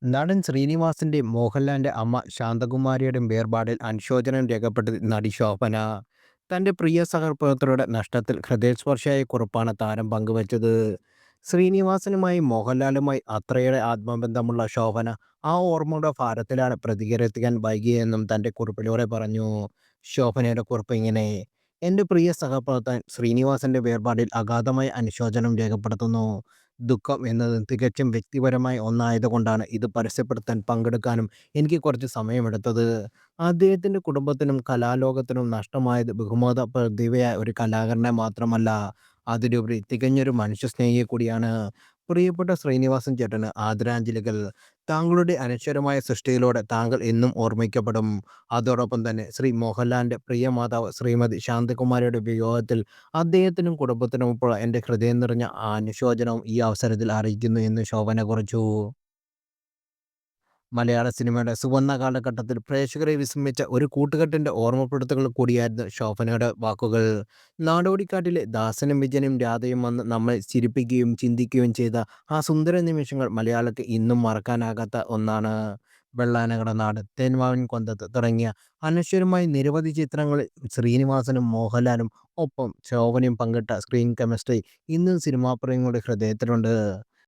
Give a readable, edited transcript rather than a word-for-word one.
നടൻ ശ്രീനിവാസിന്റെയും മോഹൻലാലിന്റെ അമ്മ ശാന്തകുമാരിയുടെയും വേർപാടിൽ അനുശോചനം രേഖപ്പെടുത്തി നടി ശോഭന. തന്റെ പ്രിയ സഹപ്രവർത്തകരുടെ നഷ്ടത്തിൽ ഹൃദയസ്പർശിയായ കുറിപ്പാണ് താരം പങ്കുവച്ചത്. ശ്രീനിവാസനുമായി മോഹൻലാലുമായി അത്രയേറെ ആത്മബന്ധമുള്ള ശോഭന ആ ഓർമ്മയുടെ ഭാരത്തിലാണ് പ്രതികരിക്കാൻ വൈകിയെന്നും തന്റെ കുറിപ്പിലൂടെ പറഞ്ഞു. ശോഭനയുടെ കുറിപ്പ് ഇങ്ങനെ: എന്റെ പ്രിയ സഹപ്രവർത്തകൻ ശ്രീനിവാസന്റെ വേർപാടിൽ അഗാധമായ അനുശോചനം രേഖപ്പെടുത്തുന്നു. ദുഃഖം എന്നത് തികച്ചും വ്യക്തിപരമായ ഒന്നായതുകൊണ്ടാണ് ഇത് പരസ്യപ്പെടുത്താൻ പങ്കെടുക്കാനും എനിക്ക് കുറച്ച് സമയമെടുത്തത്. അദ്ദേഹത്തിൻ്റെ കുടുംബത്തിനും കലാലോകത്തിനും നഷ്ടമായത് ബഹുമുഖ പ്രതിഭയായ ഒരു കലാകാരനെ മാത്രമല്ല, അതിലുപരി തികഞ്ഞൊരു മനുഷ്യസ്നേഹിയെ കൂടിയാണ്. പ്രിയപ്പെട്ട ശ്രീനിവാസൻ ചേട്ടന് ആദരാഞ്ജലികൾ. താങ്കളുടെ അനശ്വരമായ സൃഷ്ടിയിലൂടെ താങ്കൾ എന്നും ഓർമ്മിക്കപ്പെടും. അതോടൊപ്പം തന്നെ ശ്രീ മോഹൻലാലിൻ്റെ പ്രിയ മാതാവ് ശ്രീമതി ശാന്തകുമാരിയുടെ വിയോഗത്തിൽ അദ്ദേഹത്തിനും കുടുംബത്തിനും ഇപ്പോൾ എൻ്റെ ഹൃദയം നിറഞ്ഞ അനുശോചനവും ഈ അവസരത്തിൽ അറിയിക്കുന്നു എന്ന് ശോഭന കുറിച്ചു. മലയാള സിനിമയുടെ സുവർണ്ണ കാലഘട്ടത്തിൽ പ്രേക്ഷകരെ വിസ്മയിച്ച ഒരു കൂട്ടുകെട്ടിന്റെ ഓർമ്മപ്പെടുത്തലുകൾ കൂടിയായിരുന്നു ശോഭനയുടെ വാക്കുകൾ. നാടോടിക്കാറ്റിലെ ദാസനും വിജയനും രാധയും വന്ന് നമ്മെ ചിരിപ്പിക്കുകയും ചിന്തിക്കുകയും ചെയ്ത ആ സുന്ദര നിമിഷങ്ങൾ മലയാളത്തിൽ ഇന്നും മറക്കാനാകാത്ത ഒന്നാണ്. വെള്ളാനകളുടെ നാട്, തേന്മാവിൻ കൊന്തത്ത് തുടങ്ങിയ അനശ്വരമായ നിരവധി ചിത്രങ്ങളിൽ ശ്രീനിവാസനും മോഹൻലാലും ഒപ്പം ശോഭനയും പങ്കിട്ട സ്ക്രീൻ കെമിസ്ട്രി ഇന്നും സിനിമാ പ്രേമികളുടെ ഹൃദയത്തിലുണ്ട്.